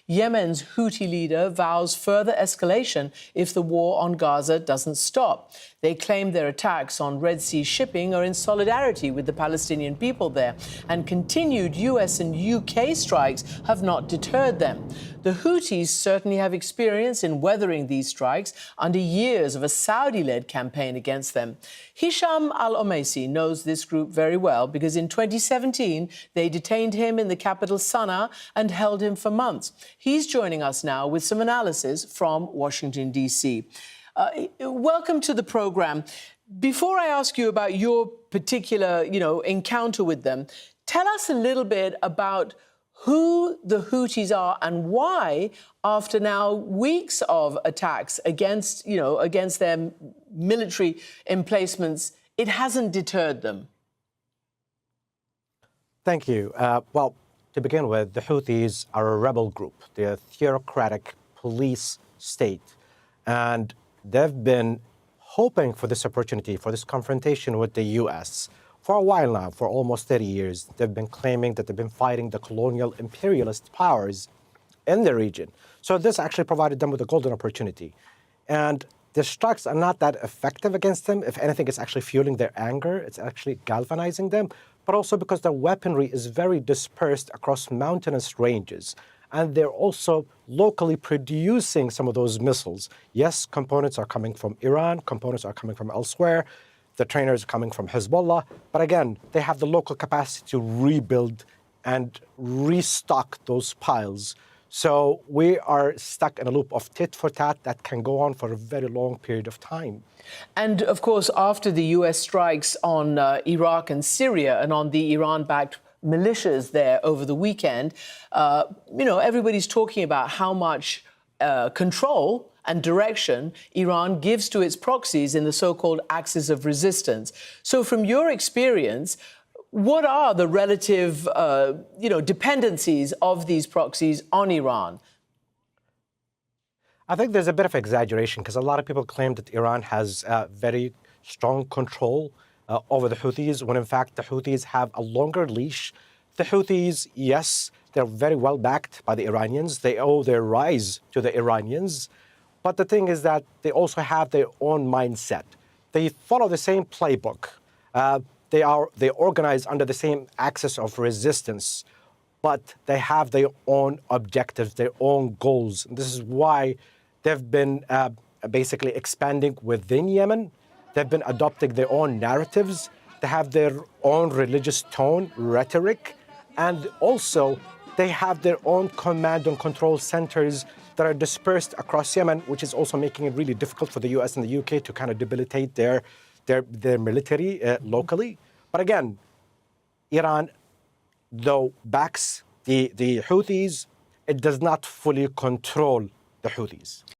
Yemen's Houthi leader vows further escalation if the war on Gaza doesn't stop. They claim their attacks on Red Sea shipping are in solidarity with the Palestinian people there, and continued US and UK strikes have not deterred them. The Houthis certainly have experience in weathering these strikes under years of a Saudi-led campaign against them. Hisham al-Amisi knows this group very well because in 2017 they detained him in the capital Sana'a and held him for months. He's joining us now with some analysis from Washington, D.C. Welcome to the programme. Before I ask you about your particular, encounter with them, tell us a little bit about who the Houthis are and why, after now weeks of attacks against their military emplacements, it hasn't deterred them. Thank you. Well, to begin with, the Houthis are a rebel group. They're a theocratic police state. And they've been hoping for this opportunity, for this confrontation with the U.S. for a while now, for almost 30 years. They've been claiming that they've been fighting the colonial imperialist powers in the region. So this actually provided them with a golden opportunity. And the strikes are not that effective against them. If anything, it's actually fueling their anger. It's actually galvanizing them, but also because their weaponry is very dispersed across mountainous ranges. And they're also locally producing some of those missiles. Yes, components are coming from Iran, components are coming from elsewhere, the trainers are coming from Hezbollah, but again, they have the local capacity to rebuild and restock those piles. So we are stuck in a loop of tit for tat that can go on for a very long period of time. And of course, after the US strikes on Iraq and Syria and on the Iran-backed militias there over the weekend, everybody's talking about how much control and direction Iran gives to its proxies in the so-called axis of resistance. So from your experience, what are the relative, dependencies of these proxies on Iran? I think there's a bit of exaggeration because a lot of people claim that Iran has very strong control over the Houthis, when in fact the Houthis have a longer leash. The Houthis, yes, they're very well backed by the Iranians. They owe their rise to the Iranians. But the thing is that they also have their own mindset. They follow the same playbook. They organize under the same axis of resistance, but they have their own objectives, their own goals. And this is why they've been basically expanding within Yemen. They've been adopting their own narratives. They have their own religious tone, rhetoric, and also they have their own command and control centers that are dispersed across Yemen, which is also making it really difficult for the US and the UK to kind of debilitate their military locally. But again, Iran, though, backs the Houthis, it does not fully control the Houthis.